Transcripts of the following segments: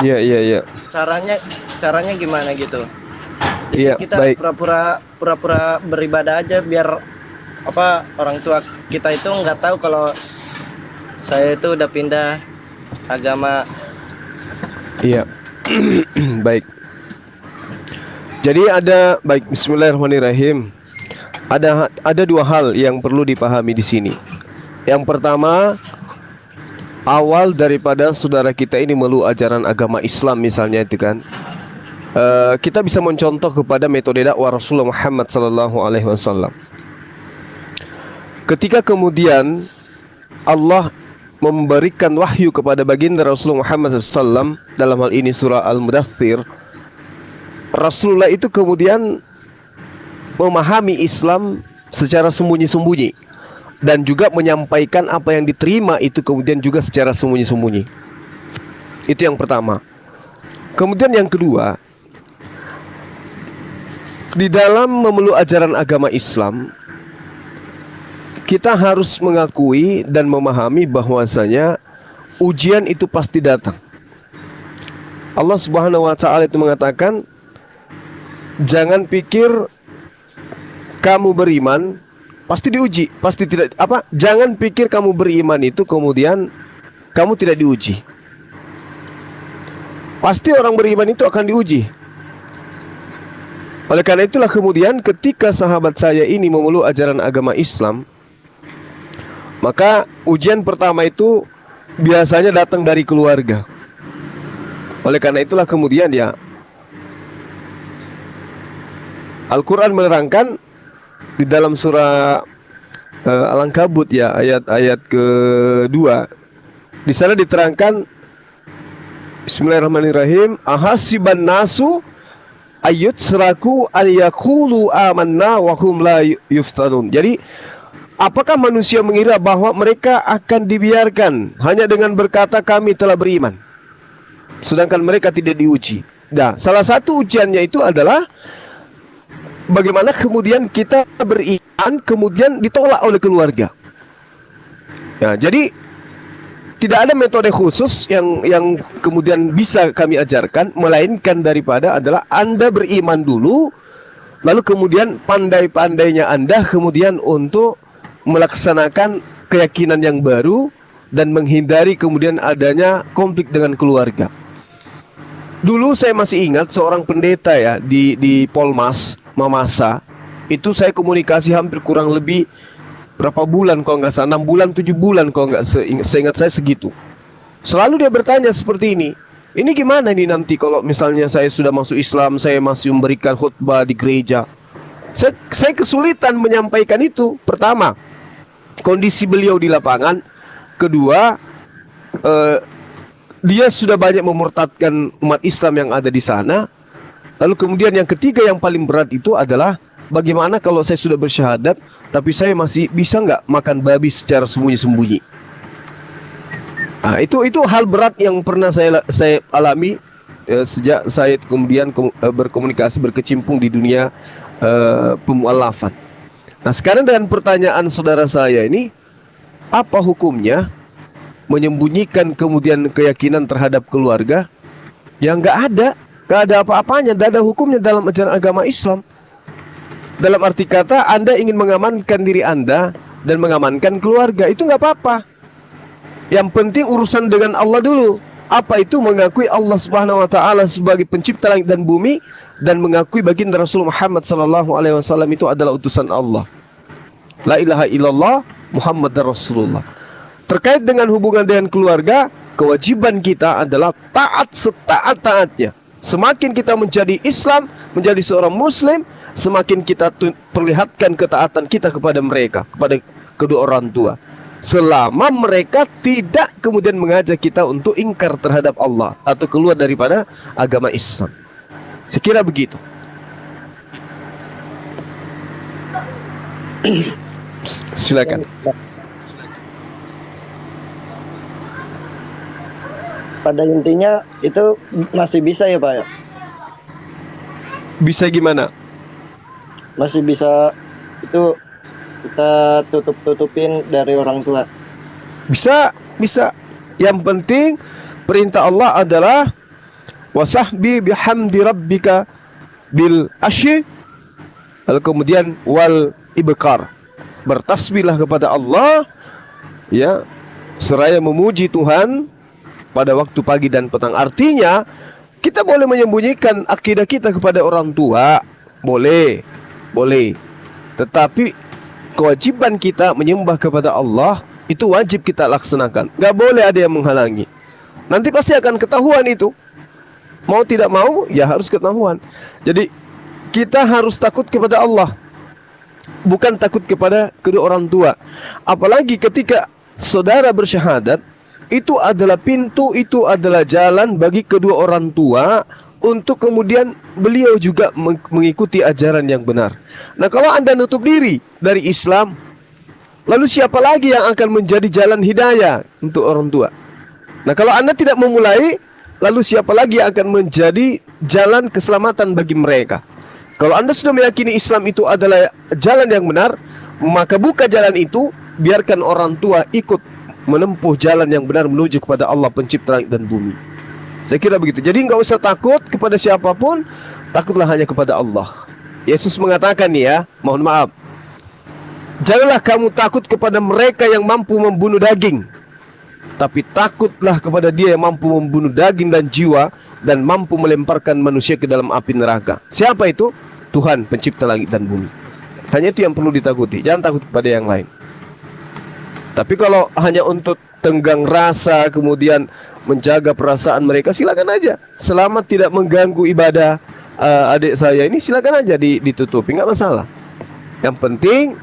Iya, iya, iya. Caranya caranya gimana gitu? Jadi Iya, kita baik. pura-pura beribadah aja biar apa orang tua kita itu nggak tahu kalau saya itu udah pindah agama. Iya. Baik. Jadi baik, bismillahirrahmanirrahim. Ada dua hal yang perlu dipahami di sini. Yang pertama, awal daripada saudara kita ini meluk ajaran agama Islam misalnya itu kan, kita bisa mencontoh kepada metode dakwah Rasulullah Muhammad sallallahu alaihi wasallam. Ketika kemudian Allah memberikan wahyu kepada baginda Rasulullah Muhammad SAW, dalam hal ini surah Al-Mudaththir, Rasulullah itu kemudian memahami Islam secara sembunyi-sembunyi dan juga menyampaikan apa yang diterima itu kemudian juga secara sembunyi-sembunyi. Itu yang pertama. Kemudian yang kedua, di dalam memeluk ajaran agama Islam, kita harus mengakui dan memahami bahwasanya ujian itu pasti datang. Allah Subhanahu wa taala itu mengatakan, jangan pikir kamu beriman pasti diuji, pasti tidak apa? Jangan pikir kamu beriman itu kemudian kamu tidak diuji. Pasti orang beriman itu akan diuji. Oleh karena itulah kemudian ketika sahabat saya ini memeluk ajaran agama Islam, maka ujian pertama itu biasanya datang dari keluarga. Oleh karena itulah kemudian ya, Al-Quran menerangkan di dalam surah Al-Ankabut ya, ayat-ayat kedua. Di sana diterangkan, bismillahirrahmanirrahim, ahasiban nasu ayut seraku ayakulu amanna wa hum la yuftanun. Jadi apakah manusia mengira bahwa mereka akan dibiarkan hanya dengan berkata kami telah beriman, sedangkan mereka tidak diuji? Nah, salah satu ujiannya itu adalah bagaimana kemudian kita beriman kemudian ditolak oleh keluarga. Nah, jadi tidak ada metode khusus yang kemudian bisa kami ajarkan, melainkan daripada adalah Anda beriman dulu, lalu kemudian pandai-pandainya Anda kemudian untuk melaksanakan keyakinan yang baru dan menghindari kemudian adanya konflik dengan keluarga. Dulu saya masih ingat seorang pendeta ya di Polmas Mamasa, itu saya komunikasi hampir kurang lebih berapa bulan kalau nggak salah, 6 bulan 7 bulan kalau nggak seingat saya segitu. Selalu dia bertanya seperti ini gimana nih nanti kalau misalnya saya sudah masuk Islam, saya masih memberikan khutbah di gereja. Saya kesulitan menyampaikan itu. Pertama, kondisi beliau di lapangan. Kedua, dia sudah banyak memurtadkan umat Islam yang ada di sana. Lalu kemudian yang ketiga yang paling berat itu adalah bagaimana kalau saya sudah bersyahadat tapi saya masih bisa nggak makan babi secara sembunyi-sembunyi. Nah, itu hal berat yang pernah saya alami sejak saya kemudian berkomunikasi, berkecimpung di dunia pemualafan. Nah, sekarang dengan pertanyaan saudara saya ini, apa hukumnya menyembunyikan kemudian keyakinan terhadap keluarga yang nggak ada apa-apanya, nggak ada hukumnya dalam ajaran agama Islam. Dalam arti kata, Anda ingin mengamankan diri Anda dan mengamankan keluarga, itu nggak apa-apa. Yang penting urusan dengan Allah dulu. Apa itu? Mengakui Allah Subhanahu wa taala sebagai pencipta langit dan bumi dan mengakui baginda Rasul Muhammad sallallahu alaihi wasallam itu adalah utusan Allah. La ilaha illallah Muhammadar Rasulullah. Terkait dengan hubungan dengan keluarga, kewajiban kita adalah taat setaat-taatnya. Semakin kita menjadi Islam, menjadi seorang Muslim, semakin kita perlihatkan ketaatan kita kepada mereka, kepada kedua orang tua. Selama mereka tidak kemudian mengajak kita untuk ingkar terhadap Allah atau keluar daripada agama Islam. Sekira begitu. Silakan. Pada intinya itu masih bisa ya Pak ya? Bisa gimana? Masih bisa itu kita tutupin dari orang tua. Bisa. Yang penting perintah Allah adalah wasahbi bihamdi rabbika bil asyi, lalu kemudian wal ibkar, bertasbihlah kepada Allah ya, seraya memuji Tuhan pada waktu pagi dan petang. Artinya kita boleh menyembunyikan akidah kita kepada orang tua, boleh, tetapi kewajiban kita menyembah kepada Allah itu wajib kita laksanakan. Gak boleh ada yang menghalangi. Nanti pasti akan ketahuan itu. Mau tidak mau ya harus ketahuan. Jadi kita harus takut kepada Allah, bukan takut kepada kedua orang tua. Apalagi ketika saudara bersyahadat, itu adalah pintu, itu adalah jalan bagi kedua orang tua untuk kemudian beliau juga mengikuti ajaran yang benar. Nah, kalau Anda nutup diri dari Islam, lalu siapa lagi yang akan menjadi jalan hidayah untuk orang tua? Nah, kalau Anda tidak memulai, lalu siapa lagi yang akan menjadi jalan keselamatan bagi mereka? Kalau Anda sudah meyakini Islam itu adalah jalan yang benar, maka buka jalan itu, biarkan orang tua ikut menempuh jalan yang benar menuju kepada Allah pencipta langit dan bumi. Saya kira begitu. Jadi nggak usah takut kepada siapapun, takutlah hanya kepada Allah. Yesus mengatakan nih ya, mohon maaf, janganlah kamu takut kepada mereka yang mampu membunuh daging, tapi takutlah kepada Dia yang mampu membunuh daging dan jiwa, dan mampu melemparkan manusia ke dalam api neraka. Siapa itu? Tuhan pencipta langit dan bumi. Hanya itu yang perlu ditakuti. Jangan takut kepada yang lain. Tapi kalau hanya untuk tenggang rasa, kemudian menjaga perasaan mereka, silakan aja. Selama tidak mengganggu ibadah adik saya ini, silakan aja ditutupi, nggak masalah. Yang penting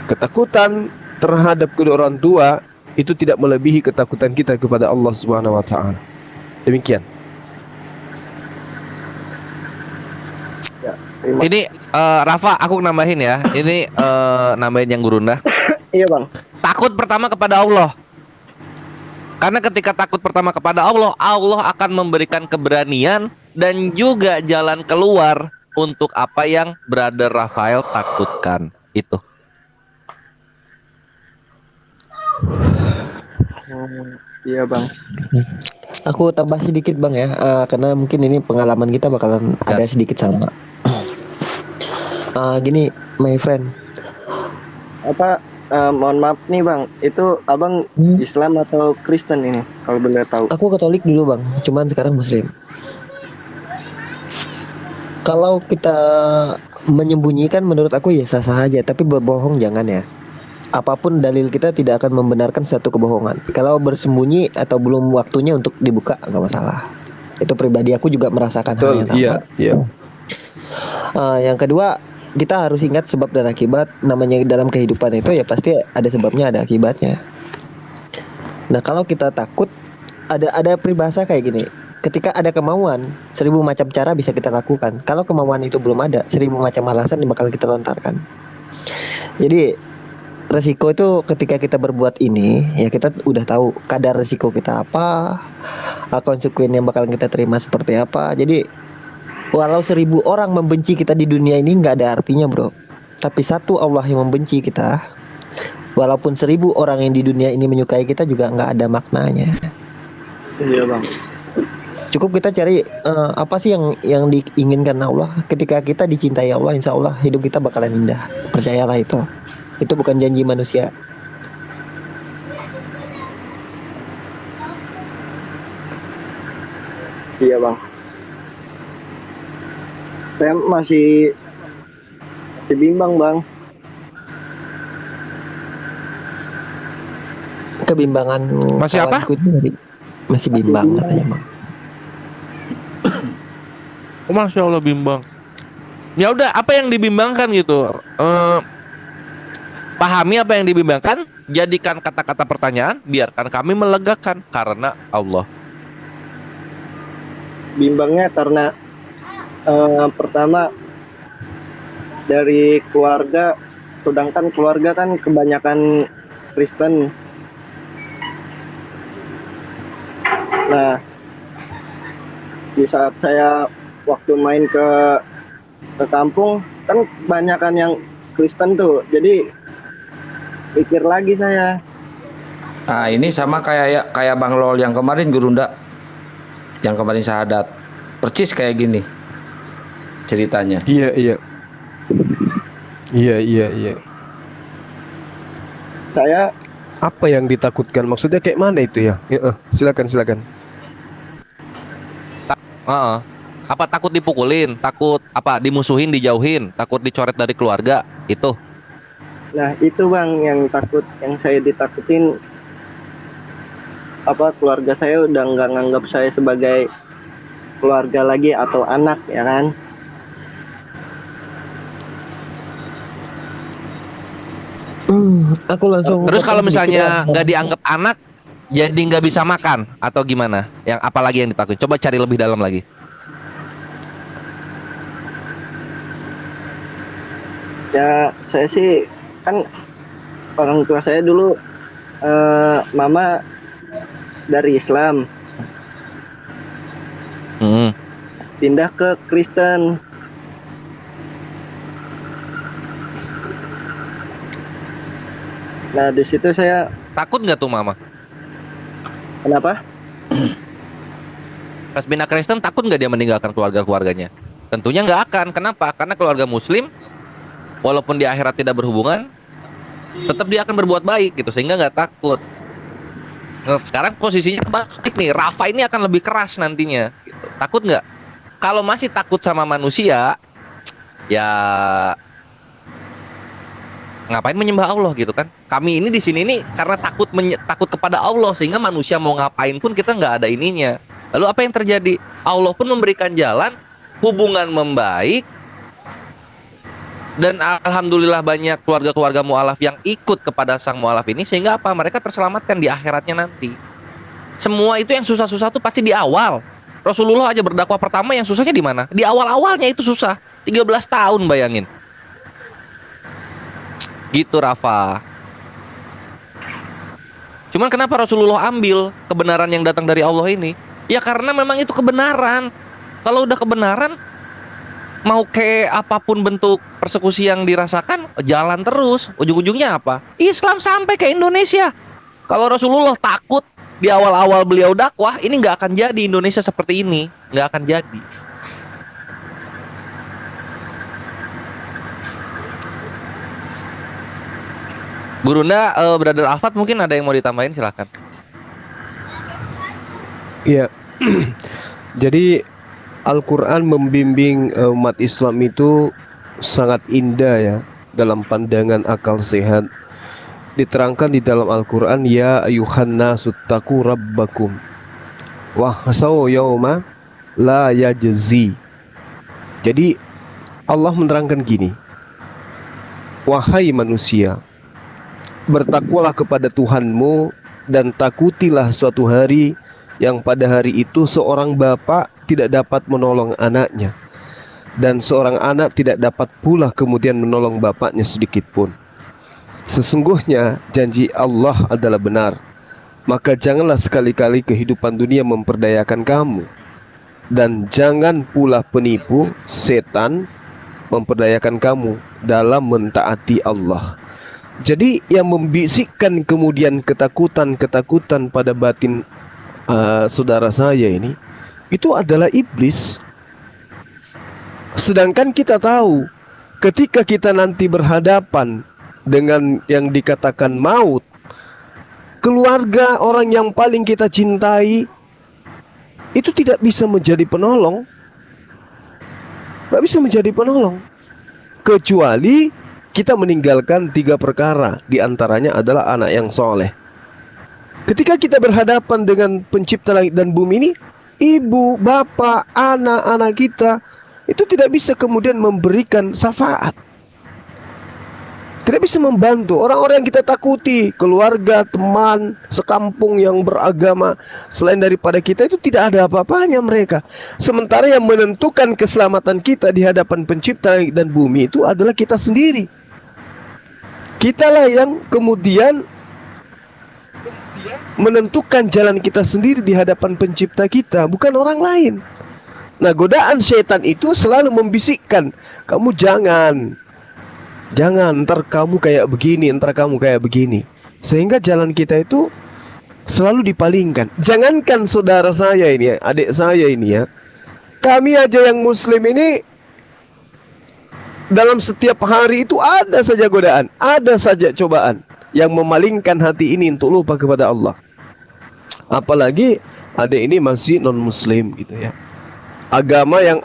ketakutan terhadap kedua orang tua itu tidak melebihi ketakutan kita kepada Allah Subhanahu wa taala. Demikian. Ini Rafa, aku nambahin ya. Ini nambahin yang Gurunda. Iya bang. Takut pertama kepada Allah. Karena ketika takut pertama kepada Allah, Allah akan memberikan keberanian dan juga jalan keluar untuk apa yang Brother Rafael takutkan. Itu. Iya bang. Aku tambah sedikit bang ya, karena mungkin ini pengalaman kita bakalan ada sedikit sama. Gini, my friend. Apa? Mohon maaf nih bang, itu abang Islam atau Kristen ini? Kalau boleh tahu. Aku Katolik dulu bang, cuman sekarang Muslim. Kalau kita menyembunyikan, menurut aku ya sah-sah aja, tapi berbohong jangan ya. Apapun dalil kita tidak akan membenarkan satu kebohongan. Kalau bersembunyi atau belum waktunya untuk dibuka, nggak masalah. Itu pribadi aku juga merasakan hal yang sama. Iya. Yang kedua, kita harus ingat sebab dan akibat. Namanya dalam kehidupan itu ya pasti ada sebabnya, ada akibatnya. Nah, kalau kita takut, ada peribahasa kayak gini. Ketika ada kemauan, 1000 macam cara bisa kita lakukan. Kalau kemauan itu belum ada, 1000 macam alasan yang bakal kita lontarkan. Jadi resiko itu ketika kita berbuat ini, ya kita udah tahu kadar resiko kita apa, konsekuensi yang bakal kita terima seperti apa. Jadi walau 1000 orang membenci kita di dunia ini nggak ada artinya bro. Tapi satu Allah yang membenci kita, walaupun 1000 orang yang di dunia ini menyukai kita juga nggak ada maknanya. Iya bang. Cukup kita cari apa sih yang diinginkan Allah. Ketika kita dicintai Allah, insya Allah hidup kita bakalan indah. Percayalah itu. Itu bukan janji manusia. Iya bang. Saya masih bimbang bang. Kebimbangan Masih apa? kawanku itu tadi. Masih bimbang katanya bang. Masya Allah bimbang. Ya udah, apa yang dibimbangkan gitu? Pahami apa yang dibimbangkan, jadikan kata-kata pertanyaan, biarkan kami melegakan karena Allah. Bimbangnya karena pertama dari keluarga, sedangkan keluarga kan kebanyakan Kristen. Nah, di saat saya waktu main ke kampung kan kebanyakan yang Kristen tuh, jadi pikir lagi saya. Nah ini sama kayak Bang Lol yang kemarin Gurunda. yang kemarin syahadat. Percis kayak gini ceritanya. Iya, iya. Iya, iya, iya. Saya Apa yang ditakutkan? Maksudnya kayak mana itu ya? Silakan, silakan. Heeh. Apa takut dipukulin, takut apa dimusuhin, dijauhin, takut dicoret dari keluarga itu. Nah itu bang yang saya ditakutin, apa keluarga saya udah nggak nganggap saya sebagai keluarga lagi atau anak ya kan. Aku langsung. Terus kalau sedikit misalnya ya. nggak dianggap anak, jadi nggak bisa makan atau gimana? Yang apalagi yang ditakutin? Coba cari lebih dalam lagi. Ya saya sih kan orang tua saya dulu mama dari Islam Hmm. pindah ke Kristen. Nah di situ saya Takut nggak tuh mama? kenapa? Pas pindah Kristen takut nggak dia meninggalkan keluarganya? Tentunya nggak akan. Kenapa? Karena keluarga Muslim, walaupun di akhirat tidak berhubungan, tetap dia akan berbuat baik gitu, sehingga nggak takut. Nah, sekarang posisinya kebalik nih. Rafa ini akan lebih keras nantinya. Gitu. Takut nggak? Kalau masih takut sama manusia, ya ngapain menyembah Allah gitu kan? Kami ini di sini nih karena takut kepada Allah, sehingga manusia mau ngapain pun kita nggak ada ininya. Lalu apa yang terjadi? Allah pun memberikan jalan, hubungan membaik, dan alhamdulillah banyak keluarga-keluarga mu'alaf yang ikut kepada sang mu'alaf ini, sehingga apa? Mereka terselamatkan di akhiratnya nanti. Semua itu yang susah-susah tuh pasti di awal. Rasulullah aja berdakwah pertama yang susahnya di mana? Di awal-awalnya itu susah. 13 tahun bayangin. Gitu Rafa. Cuman kenapa Rasulullah ambil kebenaran yang datang dari Allah ini? Ya karena memang itu kebenaran. Kalau udah kebenaran, mau kayak apapun bentuk persekusi yang dirasakan, jalan terus. Ujung-ujungnya apa? Islam sampai ke Indonesia. Kalau Rasulullah takut di awal-awal beliau dakwah, ini nggak akan jadi Indonesia seperti ini. Nggak akan jadi. Gurunda, Brother Alfat mungkin ada yang mau ditambahin, silahkan. Iya. Jadi Al-Quran membimbing umat Islam itu sangat indah ya, dalam pandangan akal sehat. Diterangkan di dalam Al-Quran, ya ayuhan nasu taqu rabbakum wahsau yauma la yajzi. Jadi Allah menerangkan gini, wahai manusia, bertakwalah kepada Tuhanmu dan takutilah suatu hari yang pada hari itu seorang bapak tidak dapat menolong anaknya, dan seorang anak tidak dapat pula kemudian menolong bapaknya sedikit pun. Sesungguhnya janji Allah adalah benar, maka janganlah sekali-kali kehidupan dunia memperdayakan kamu, dan jangan pula penipu setan memperdayakan kamu dalam mentaati Allah. Jadi yang membisikkan kemudian ketakutan pada batin saudara saya ini, itu adalah iblis. Sedangkan kita tahu, ketika kita nanti berhadapan dengan yang dikatakan maut, keluarga orang yang paling kita cintai itu tidak bisa menjadi penolong. Tidak bisa menjadi penolong, kecuali kita meninggalkan 3 perkara. Di antaranya adalah anak yang soleh. Ketika kita berhadapan dengan pencipta langit dan bumi ini, ibu, bapak, anak-anak kita itu tidak bisa kemudian memberikan syafaat, tidak bisa membantu. Orang-orang yang kita takuti, keluarga, teman, sekampung yang beragama selain daripada kita, itu tidak ada apa-apanya mereka. Sementara yang menentukan keselamatan kita di hadapan pencipta langit dan bumi itu adalah kita sendiri. Kitalah yang kemudian menentukan jalan kita sendiri di hadapan pencipta kita, bukan orang lain. Nah, godaan syaitan itu selalu membisikkan, kamu jangan, ntar kamu kayak begini, ntar kamu kayak begini. Sehingga jalan kita itu selalu dipalingkan. Jangankan saudara saya ini ya, adik saya ini ya, kami aja yang muslim ini dalam setiap hari itu ada saja godaan, ada saja cobaan yang memalingkan hati ini untuk lupa kepada Allah. Apalagi adik ini masih non muslim gitu ya. Agama yang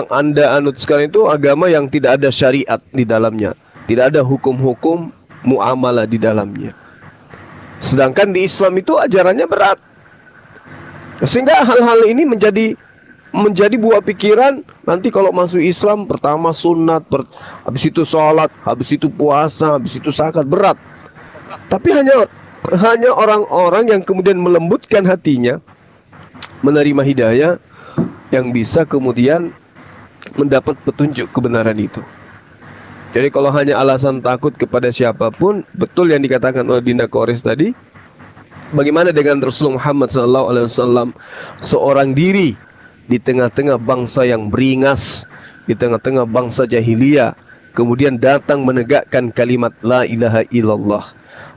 Anda anut sekarang itu agama yang tidak ada syariat di dalamnya, tidak ada hukum-hukum muamalah di dalamnya. Sedangkan di Islam itu ajarannya berat. Sehingga hal-hal ini menjadi buah pikiran. Nanti kalau masuk Islam, pertama sunat, habis itu sholat, habis itu puasa, habis itu zakat, berat. Tapi hanya orang-orang yang kemudian melembutkan hatinya, menerima hidayah, yang bisa kemudian mendapat petunjuk kebenaran itu. Jadi kalau hanya alasan takut kepada siapapun, betul yang dikatakan oleh Dinda Kores tadi. Bagaimana dengan Rasulullah Muhammad SAW, seorang diri di tengah-tengah bangsa yang beringas, di tengah-tengah bangsa jahiliyah, kemudian datang menegakkan kalimat la ilaha illallah.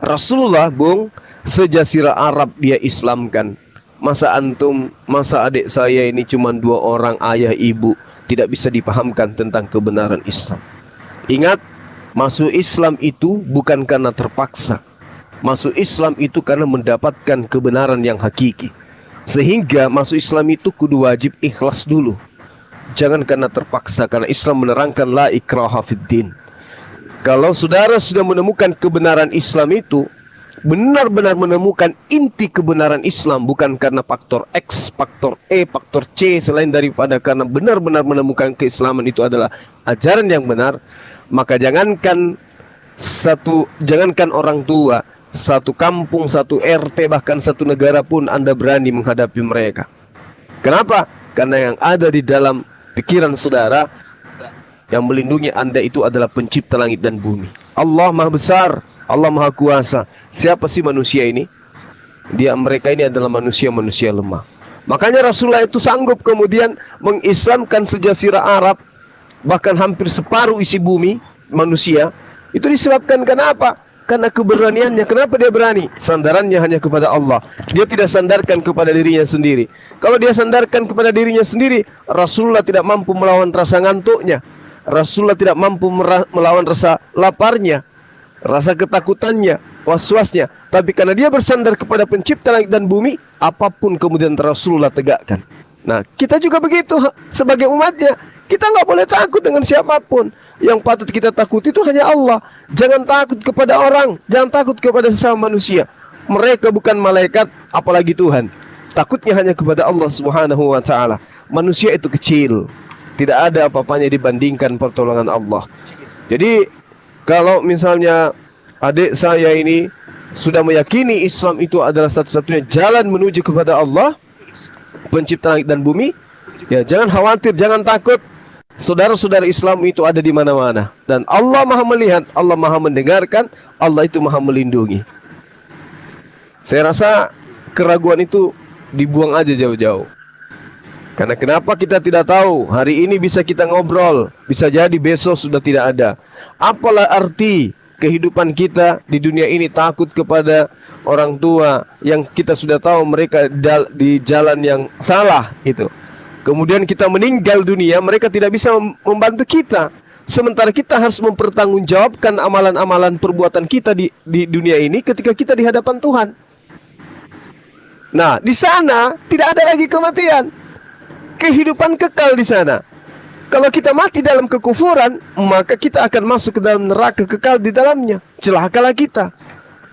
Rasulullah, Bung, sejazirah Arab dia Islamkan. Masa antum, masa adik saya ini cuma 2 orang, ayah ibu, tidak bisa dipahamkan tentang kebenaran Islam. Ingat, masuk Islam itu bukan karena terpaksa. Masuk Islam itu karena mendapatkan kebenaran yang hakiki. Sehingga masuk Islam itu kudu wajib ikhlas dulu. Jangan karena terpaksa, karena Islam menerangkan la ikraha fiddin. Kalau saudara sudah menemukan kebenaran Islam itu, benar-benar menemukan inti kebenaran Islam, bukan karena faktor X, faktor E, faktor C, selain daripada karena benar-benar menemukan keislaman itu adalah ajaran yang benar, maka jangankan orang tua, satu kampung, satu RT, bahkan satu negara pun Anda berani menghadapi mereka. Kenapa? Karena yang ada di dalam pikiran saudara, yang melindungi Anda itu adalah pencipta langit dan bumi. Allah Maha Besar, Allah Maha Kuasa. Siapa sih manusia ini? Mereka ini adalah manusia-manusia lemah. Makanya Rasulullah itu sanggup kemudian mengislamkan sejazirah Arab, bahkan hampir separuh isi bumi manusia. Itu disebabkan kenapa? Karena keberaniannya. Kenapa dia berani? Sandarannya hanya kepada Allah. Dia tidak sandarkan kepada dirinya sendiri. Kalau dia sandarkan kepada dirinya sendiri, Rasulullah tidak mampu melawan rasa ngantuknya. Rasulullah tidak mampu melawan rasa laparnya, rasa ketakutannya, was-wasnya. Tapi karena dia bersandar kepada pencipta langit dan bumi, apapun kemudian Rasulullah tegakkan. Nah, kita juga begitu sebagai umatnya. Kita nggak boleh takut dengan siapapun. Yang patut kita takuti itu hanya Allah. Jangan takut kepada orang, jangan takut kepada sesama manusia. Mereka bukan malaikat, apalagi Tuhan. Takutnya hanya kepada Allah Subhanahu wa Ta'ala. Manusia itu kecil, tidak ada apa-apanya dibandingkan pertolongan Allah. Jadi kalau misalnya adik saya ini sudah meyakini Islam itu adalah satu-satunya jalan menuju kepada Allah, pencipta langit dan bumi, ya jangan khawatir, jangan takut. Saudara-saudara Islam itu ada di mana-mana, dan Allah Maha melihat, Allah Maha mendengarkan, Allah itu Maha melindungi. Saya rasa keraguan itu dibuang aja jauh-jauh. Karena kenapa kita tidak tahu? Hari ini bisa kita ngobrol, bisa jadi besok sudah tidak ada. Apalah arti kehidupan kita di dunia ini takut kepada orang tua yang kita sudah tahu mereka di jalan yang salah itu. Kemudian kita meninggal dunia, mereka tidak bisa membantu kita. Sementara kita harus mempertanggungjawabkan amalan-amalan perbuatan kita di dunia ini ketika kita di hadapan Tuhan. Nah, di sana tidak ada lagi kematian. Kehidupan kekal di sana. Kalau kita mati dalam kekufuran, maka kita akan masuk ke dalam neraka kekal di dalamnya. Celakalah kita.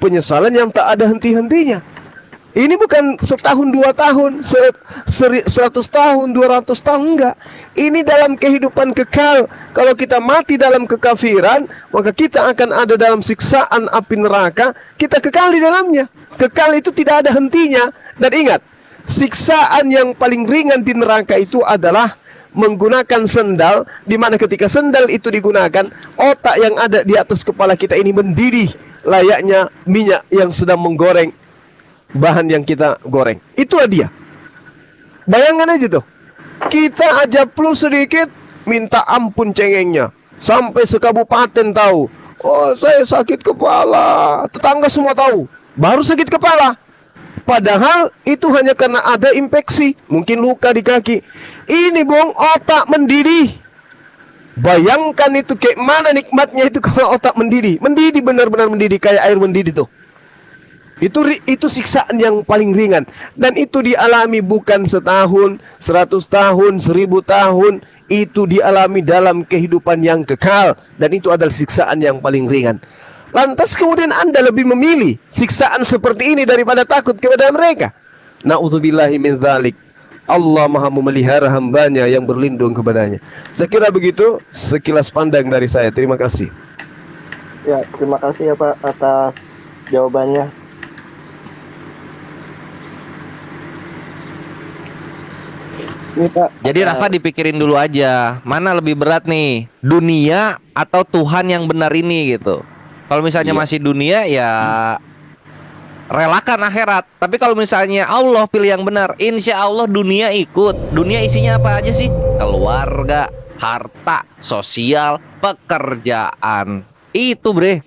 Penyesalan yang tak ada henti-hentinya. Ini bukan setahun, 2 tahun, 100 tahun, 200 tahun, enggak. Ini dalam kehidupan kekal. Kalau kita mati dalam kekafiran, maka kita akan ada dalam siksaan api neraka. Kita kekal di dalamnya. Kekal itu tidak ada hentinya. Dan ingat, siksaan yang paling ringan di neraka itu adalah menggunakan sendal, di mana ketika sendal itu digunakan, otak yang ada di atas kepala kita ini mendidih layaknya minyak yang sedang menggoreng bahan yang kita goreng. Itulah dia. Bayangkan aja tuh, kita aja flu sedikit minta ampun cengengnya, sampai sekabupaten tahu. Oh, saya sakit kepala, tetangga semua tahu. Baru sakit kepala, Padahal itu hanya karena ada infeksi, mungkin luka di kaki. Ini bong, otak mendidih. Bayangkan itu kayak mana nikmatnya itu kalau otak mendidih. Mendidih, benar-benar mendidih kayak air mendidih tuh. Itu siksaan yang paling ringan, dan itu dialami bukan setahun, 100 tahun, 1000 tahun. Itu dialami dalam kehidupan yang kekal, dan itu adalah siksaan yang paling ringan. Lantas kemudian Anda lebih memilih siksaan seperti ini daripada takut kepada mereka. Na'udzubillahi min dzalik. Allah Maha memelihara hambanya yang berlindung kepadanya. Saya kira begitu sekilas pandang dari saya. Terima kasih. Ya, terima kasih ya Pak atas jawabannya. Ini Pak. Jadi Rafa dipikirin dulu aja, mana lebih berat nih, dunia atau Tuhan yang benar ini gitu. Kalau misalnya masih dunia ya relakan akhirat. Tapi kalau misalnya Allah pilih yang benar, insya Allah dunia ikut. Dunia isinya apa aja sih? Keluarga, harta, sosial, pekerjaan. Itu bre.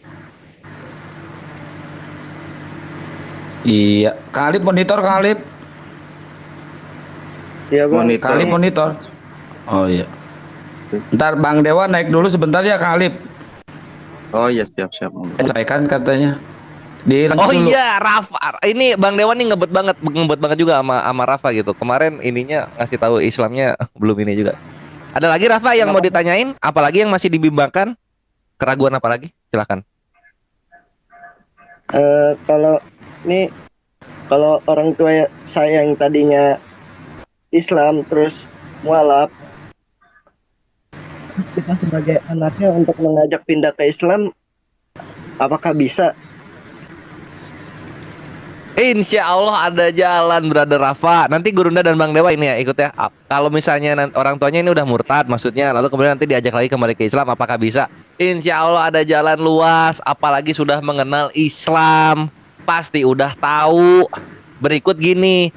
Iya, Kalip monitor Kalip. Iya Bang. Kalip monitor. Oh iya. Ntar Bang Dewa naik dulu sebentar ya Kalip. Oh iya, siap. Sampaikan katanya. Oh iya, Rafa. Ini Bang Dewa nih ngebet banget juga sama Rafa gitu. Kemarin ininya ngasih tahu Islamnya belum ini juga. Ada lagi Rafa yang mau ditanyain? Apalagi yang masih dibimbangkan? Keraguan apa lagi? Silakan. Kalau orang tua saya yang tadinya Islam terus mualaf, kita sebagai anaknya untuk mengajak pindah ke Islam, apakah bisa? Insya Allah ada jalan, Brother Rafa. Nanti Gurunda dan Bang Dewa ini ya ikut ya. Kalau misalnya orang tuanya ini udah murtad maksudnya, lalu kemudian nanti diajak lagi kembali ke Islam, apakah bisa? Insya Allah ada jalan luas. Apalagi sudah mengenal Islam, pasti udah tahu. Berikut gini,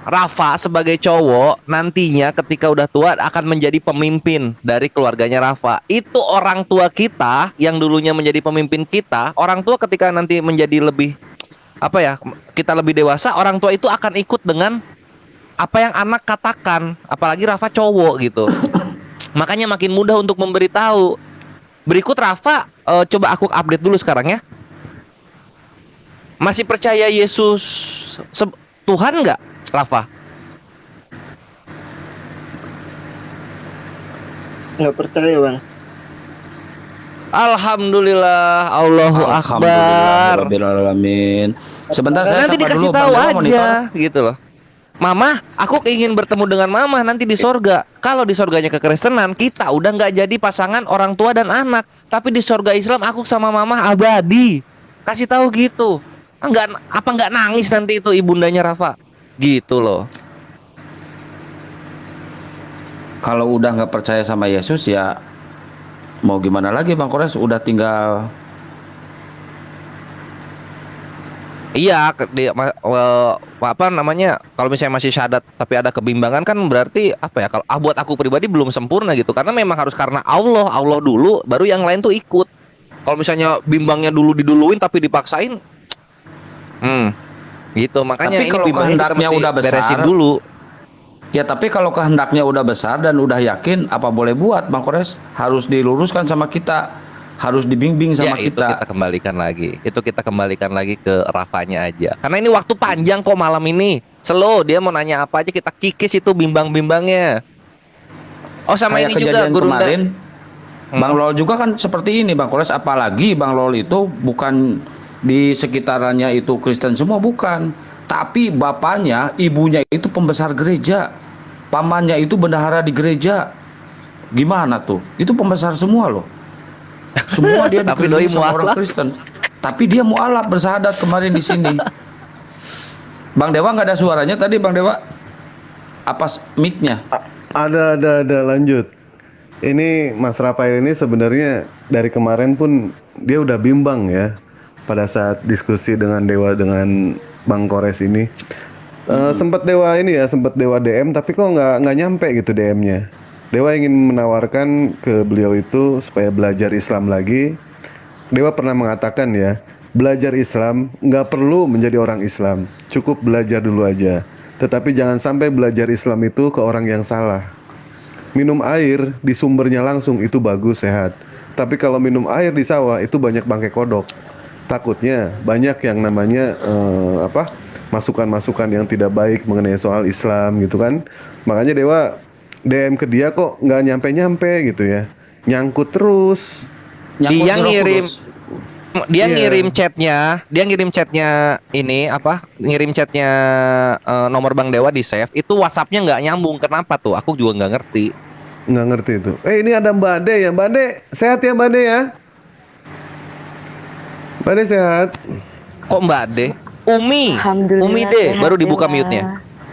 Rafa sebagai cowok nantinya ketika udah tua akan menjadi pemimpin dari keluarganya Rafa. Itu orang tua kita yang dulunya menjadi pemimpin kita, orang tua ketika nanti menjadi lebih kita lebih dewasa, orang tua itu akan ikut dengan apa yang anak katakan, apalagi Rafa cowok gitu. Makanya makin mudah untuk memberitahu. Berikut Rafa, coba aku update dulu sekarang ya. Masih percaya Yesus Tuhan nggak, Rafa? Nggak percaya Bang. Alhamdulillah, Allahu Akbar. Alhamdulillahirobbilalamin. Sebentar saya nanti sapa dikasih dulu, tahu Bang Dewa aja monitor. gitu loh. Mama, aku ingin bertemu dengan Mama nanti di sorga. Kalau di sorganya kekristenan, kita udah nggak jadi pasangan orang tua dan anak. Tapi di sorga Islam, aku sama Mama abadi. Kasih tahu gitu. Nggak nangis nanti itu ibundanya Rafa? Gitu loh. Kalau udah nggak percaya sama Yesus ya mau gimana lagi Bang Kores, udah tinggal. Iya, kalau misalnya masih syahadat tapi ada kebimbangan kan berarti kalau buat aku pribadi belum sempurna gitu. Karena memang harus karena Allah dulu baru yang lain tuh ikut. Kalau misalnya bimbangnya dulu diduluin tapi dipaksain gitu. Makanya Tapi ini kalau bimbangnya kita kehendaknya mesti udah besar, beresin dulu. Ya tapi kalau kehendaknya udah besar dan udah yakin, apa boleh buat Bang Kores? Harus diluruskan sama kita, harus dibimbing sama Itu kita. kita kembalikan lagi. Itu kita kembalikan lagi ke Rafanya aja. Karena ini waktu panjang kok malam ini. Slow, dia mau nanya apa aja kita kikis itu bimbang-bimbangnya. Oh sama Kayak ini juga kejadian Gurunda. kemarin, Bang Lol juga kan seperti ini Bang Kores. Apalagi Bang Lol itu bukan di sekitarannya itu Kristen semua, bukan. Tapi bapaknya, ibunya itu pembesar gereja. Pamannya itu bendahara di gereja. Gimana tuh? Itu pembesar semua loh. Semua dia Tapi dikelilingi doi sama orang mualaf. Kristen. Tapi dia mualaf bersahadat kemarin di sini. Bang Dewa nggak ada suaranya tadi Bang Dewa. Apa mic-nya? Ada lanjut. Ini Mas Rafael ini sebenarnya dari kemarin pun dia udah bimbang ya pada saat diskusi dengan Dewa dengan Bang Kores ini. Sempat Dewa DM tapi kok nggak nyampe gitu DM-nya. Dewa ingin menawarkan ke beliau itu supaya belajar Islam lagi. Dewa pernah mengatakan ya, belajar Islam nggak perlu menjadi orang Islam, cukup belajar dulu aja. Tetapi jangan sampai belajar Islam itu ke orang yang salah. Minum air di sumbernya langsung itu bagus, sehat. Tapi kalau minum air di sawah itu banyak bangkai kodok. Takutnya banyak yang namanya masukan-masukan yang tidak baik mengenai soal Islam gitu kan. Makanya Dewa DM ke dia kok nggak nyampe-nyampe gitu ya, nyangkut terus. Nyangkut Dia di Roh ngirim Kudus. dia Iya. ngirim chatnya ini ngirim chatnya nomor Bang Dewa di save itu, WhatsAppnya nggak nyambung. Kenapa tuh? Aku juga nggak ngerti. Nggak ngerti itu. Ini ada Mbak Ade ya, Mbak Ade sehat ya Mbak Ade ya? Mbak Ade sehat? Kok Mbak Ade? Umi Alhamdulillah De sehat, baru dibuka Dewa. mute-nya.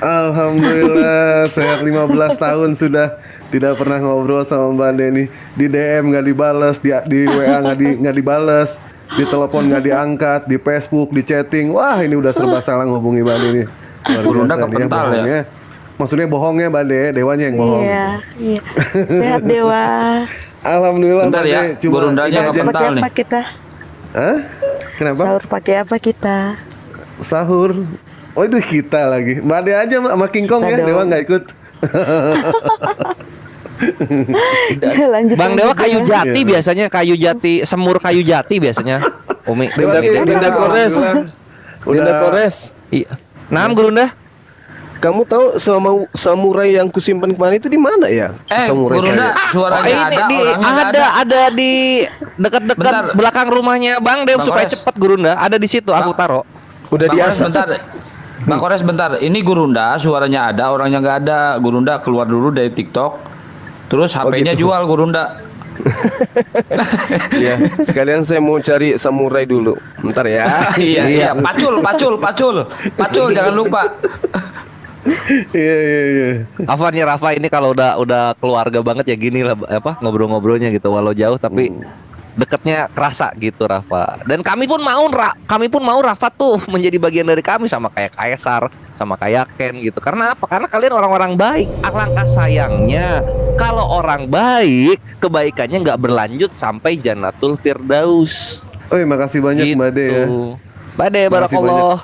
Alhamdulillah sehat 15 tahun sudah tidak pernah ngobrol sama Mbak Ade nih. Di DM nggak dibales, di WA nggak dibales, di telepon nggak diangkat, di Facebook, di chatting. Wah ini udah serba salah ngobongi Mbak Ade nih. Luar Gurunda biasa nih kepental ya. bohongnya. Maksudnya bohongnya Mbak Ade, Dewanya yang bohong. Iya, iya. Sehat Dewa. Alhamdulillah Bentar Mbak ya, Ade, cuma Gurundanya ini aja. kepental. Pakai nih. apa kita? Hah? Kenapa? Sahur pakai apa kita? Sahur. Oh itu kita lagi. Mbak Ade aja sama King Kong Kita ya, dong. Dewa nggak ikut. Lanjut. Bang Dewa kayu Dewa. jati Iya. biasanya, kayu jati, semur kayu jati biasanya. Umi. Dewa Dinda, ini Dinda udah- Kores. udah- Dinda Kores. Iya. Nam Gurunda. Kamu tahu samurai yang kusimpan kemarin itu di mana ya? Samurai Gurunda saya. suaranya ini ada, di, orangnya nggak ada di dekat-dekat Bentar. belakang rumahnya Bang Dew Bang supaya Kores. cepat Gurunda. Ada di situ aku taruh. Udah Bang Kores diasah. bentar. Bang Kores bentar. Ini Gurunda suaranya ada, orangnya nggak ada. Gurunda keluar dulu dari TikTok. Terus HP-nya gitu. jual Gurunda. Ya, sekalian saya mau cari samurai dulu. Bentar ya. Iya. Pacul jangan lupa. Iya. Afannya Rafa ini kalau udah keluarga banget ya gini lah ngobrol-ngobrolnya gitu, walau jauh tapi deketnya kerasa gitu Rafa. Dan kami pun mau Rafa tuh menjadi bagian dari kami, sama kayak Kaisar, sama kayak Ken gitu. Karena apa? Karena kalian orang-orang baik. Alangkah sayangnya kalau orang baik kebaikannya nggak berlanjut sampai Jannatul Firdaus. Oh, makasih banyak Gitu. Mbak Ade ya. Mbak Ade, Makasih barakallah.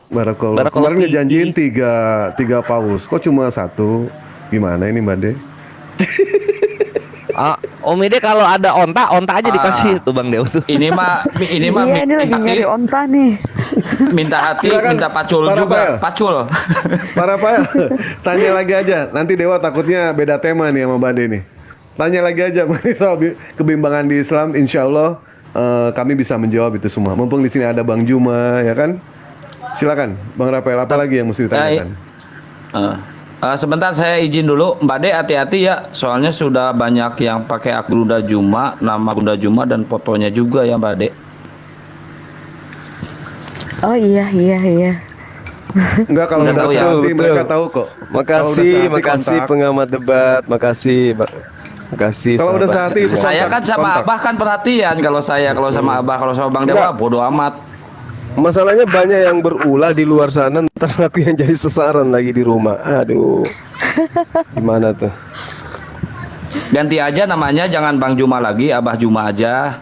Barakallah. Barakallah Kemarin fiiki. ngejanjiin tiga paus. Kok cuma satu? Gimana ini Mbak Ade? Om Ide kalau ada onta aja dikasih tuh Bang Dew tuh. Ini mah Iya, ini lagi nyari onta nih. minta hati, Silakan, minta pacul Pak juga, Rafael. pacul. Para Pak, tanya lagi aja. Nanti Dewa takutnya beda tema nih sama Mbak Ade nih. Tanya lagi aja mengenai soal kebimbangan di Islam. Insya Allah kami bisa menjawab itu semua. Mumpung di sini ada Bang Juma, ya kan? Silakan, Bang Rafael. Apa lagi yang mesti ditanyakan? Sebentar saya izin dulu, Mbak De, hati-hati ya, soalnya sudah banyak yang pakai akun Gurunda Juma, nama Gurunda Juma dan fotonya juga ya Mbak De. Oh iya. Enggak, kalau Nggak udah tahu ya. sehati Betul, mereka betul. tahu kok. Makasih Kalau udah sehati, kontak. pengamat debat. Makasih. Kalau udah sahabat. sehati, Saya kan sama kontak. Abah kan perhatian, kalau sama Abah, kalau sama Bang Dewa Enggak. bodo amat. Masalahnya banyak yang berulah di luar sana, ntar aku yang jadi sasaran lagi di rumah. Aduh. Gimana tuh? Ganti aja namanya, jangan Bang Juma lagi, Abah Juma aja.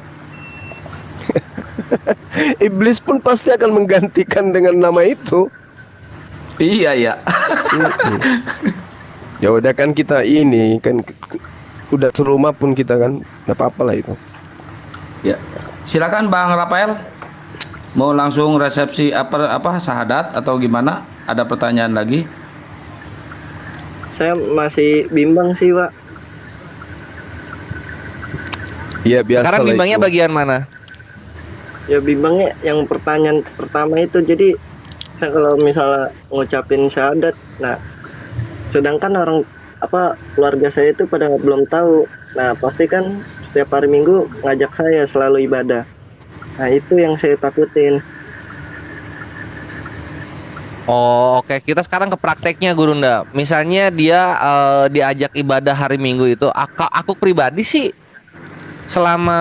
Iblis pun pasti akan menggantikan dengan nama itu. Iya ya. Ya udah kan kita ini kan udah serumah pun kita kan, nggak apa-apa lah itu. Ya. Silakan Bang Rafael. Mau langsung resepsi apa syahadat atau gimana? Ada pertanyaan lagi? Saya masih bimbang sih, Pak. Iya biasa. Sekarang lah bimbangnya itu. bagian mana? Ya bimbangnya yang pertanyaan pertama itu, jadi saya kalau misalnya ngucapin syahadat, nah sedangkan keluarga saya itu pada belum tahu. Nah pasti kan setiap hari Minggu ngajak saya selalu ibadah. Nah itu yang saya takutin. Oh, oke. Kita sekarang ke prakteknya Gurunda. Misalnya dia diajak ibadah hari Minggu itu, aku pribadi sih selama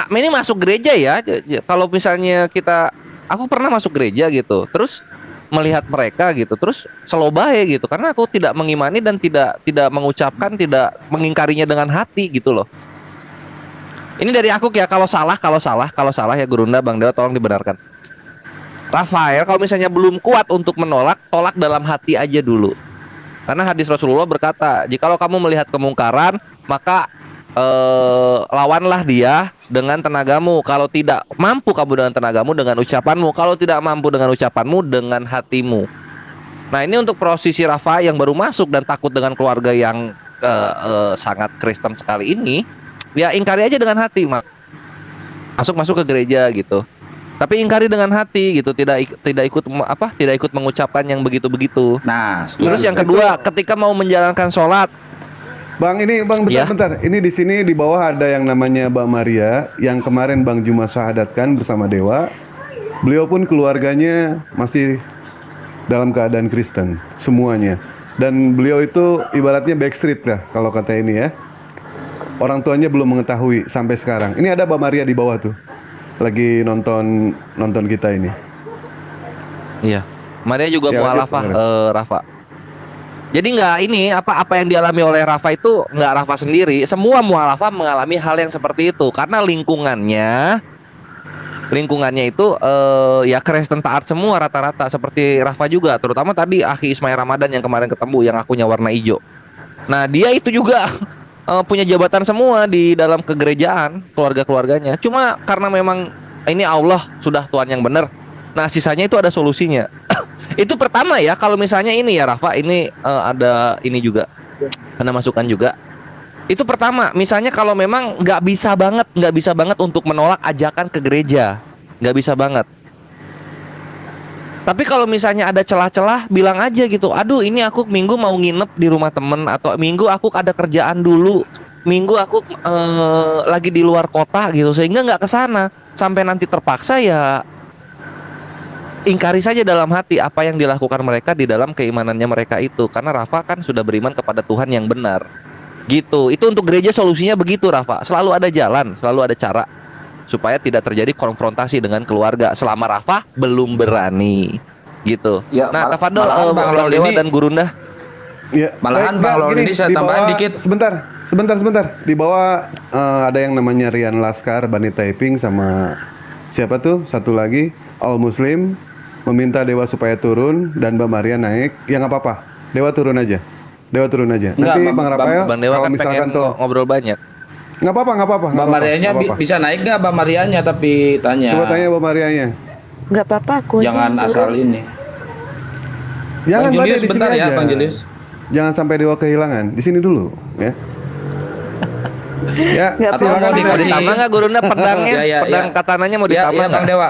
ini masuk gereja ya. Kalau misalnya aku pernah masuk gereja gitu, terus melihat mereka gitu, terus slow bae gitu, karena aku tidak mengimani dan tidak mengucapkan, tidak mengingkarinya dengan hati gitu loh. Ini dari aku ya, kalau salah ya Gurunda, Bang Dewa tolong dibenarkan. Rafael kalau misalnya belum kuat untuk menolak, tolak dalam hati aja dulu. Karena hadis Rasulullah berkata, jikalau kamu melihat kemungkaran, maka lawanlah dia dengan tenagamu. Kalau tidak mampu kamu dengan tenagamu, dengan ucapanmu. Kalau tidak mampu dengan ucapanmu, dengan hatimu. Nah, ini untuk posisi Rafa yang baru masuk dan takut dengan keluarga yang sangat Kristen sekali ini, ya ingkari aja dengan hati, masuk ke gereja gitu. Tapi ingkari dengan hati gitu, tidak ikut mengucapkan yang begitu-begitu. Nah, terus yang kedua, ketika mau menjalankan sholat, Bang, ini Bang bentar. Ini di sini di bawah ada yang namanya Mbak Maria yang kemarin Bang Juma syahadatkan bersama Dewa. Beliau pun keluarganya masih dalam keadaan Kristen semuanya. Dan beliau itu ibaratnya backstreet lah kalau kata ini ya. Orang tuanya belum mengetahui sampai sekarang. Ini ada Mbak Maria di bawah tuh. Lagi nonton kita ini. Iya. Maria juga Ya, mualafah lanjut, Rafa. Jadi nggak ini apa yang dialami oleh Rafa itu nggak Rafa sendiri. Semua mualafah mengalami hal yang seperti itu karena lingkungannya itu ya Kristen taat semua rata-rata, seperti Rafa juga, terutama tadi Akhi Ismail Ramadan yang kemarin ketemu yang akunya warna hijau. Nah, dia itu juga punya jabatan semua di dalam kegerejaan, keluarga-keluarganya. Cuma karena memang ini Allah sudah Tuhan yang benar. Nah, sisanya itu ada solusinya. Itu pertama ya, kalau misalnya ini ya Rafa, ini ada ini juga, kena masukan juga. Itu pertama, misalnya kalau memang nggak bisa banget untuk menolak ajakan ke gereja, nggak bisa banget. Tapi kalau misalnya ada celah-celah, bilang aja gitu, aduh ini aku minggu mau nginep di rumah temen, atau minggu aku ada kerjaan dulu, minggu aku lagi di luar kota gitu, sehingga nggak kesana. Sampai nanti terpaksa ya ingkari saja dalam hati apa yang dilakukan mereka di dalam keimanannya mereka itu. Karena Rafa kan sudah beriman kepada Tuhan yang benar. Gitu. Itu untuk gereja solusinya begitu, Rafa. Selalu ada jalan, selalu ada cara supaya tidak terjadi konfrontasi dengan keluarga selama Rafa belum berani. Gitu. Ya, nah, Tafadol Bang Lol Dewa ini- dan Gurunda. Ya, Malahan baik, Bang Lol gini, ini saya di tambahin bawah- dikit. Sebentar. Di bawah ada yang namanya Rian Laskar, Bani Taiping, sama siapa tuh? Satu lagi, All Muslim meminta Dewa supaya turun dan Mbak Maria naik. Ya nggak apa-apa. Dewa turun aja. Enggak, Nanti Bang Bang- Rafael Bang Dewa kalau kan misalkan pengen tuh ngobrol banyak. nggak apa-apa. Mbak Marianya bisa naik nggak Mbak Marianya, tapi tanya. Coba tanya Mbak Marianya. Nggak apa-apa aku aja Jangan yang turun. asal ini. Jangan Bang pada Julius di sini bentar ya, aja. Bang Julius. Jangan sampai Dewa kehilangan. Di sini dulu, ya. Ya, Nggak Atau apa-apa. mau Mau dikasih ditambah nggak Gurunda pedangnya? Pedang katananya mau Ya, ditambah ya Bang nggak? Dewa.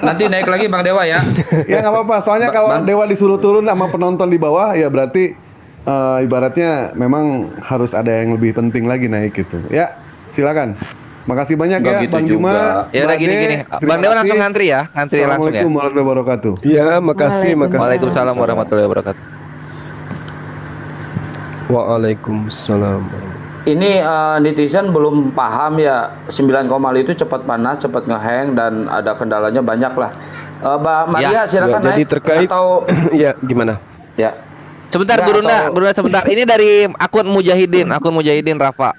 Nanti naik lagi Bang Dewa ya. ya nggak apa-apa. Soalnya kalau Bang. Dewa disuruh turun sama penonton di bawah, ya berarti ibaratnya memang harus ada yang lebih penting lagi naik gitu. Ya, silakan. Makasih banyak Nggak ya gitu Bang juga. Juma. Ya udah Mbak gini. De, Bang terima Dewa langsung kasih. ngantri ya, ngantri langsung ya. Assalamualaikum warahmatullahi wabarakatuh. Ya, makasih. Waalaikumsalam warahmatullahi wabarakatuh. Waalaikumsalam. Ini netizen belum paham ya, 9,5 itu cepat panas, cepat ngehang, dan ada kendalanya banyak lah. Mbak Maria silakan Ya, jadi naik. terkait Atau ya gimana? ya. Sebentar Nggak, Gurunda sebentar. Ini dari akun Mujahidin Rafa.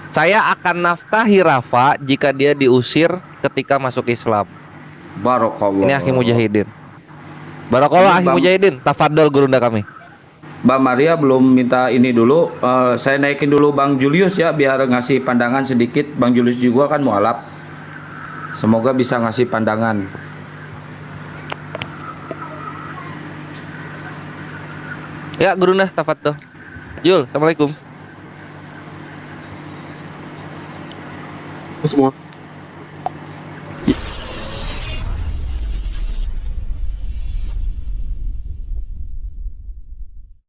Saya akan nafkahi Rafa jika dia diusir ketika masuk Islam. Barakallah. Ini Akhi Mujahidin. Barakallah Akhi Bang- Mujahidin. Tafadhol Gurunda kami. Mbak Maria belum minta ini dulu. Saya naikin dulu Bang Julius ya, biar ngasih pandangan sedikit. Bang Julius juga kan mualaf. Semoga bisa ngasih pandangan. Ya Gurunda, tafadhol. Jul, Assalamualaikum. Semua.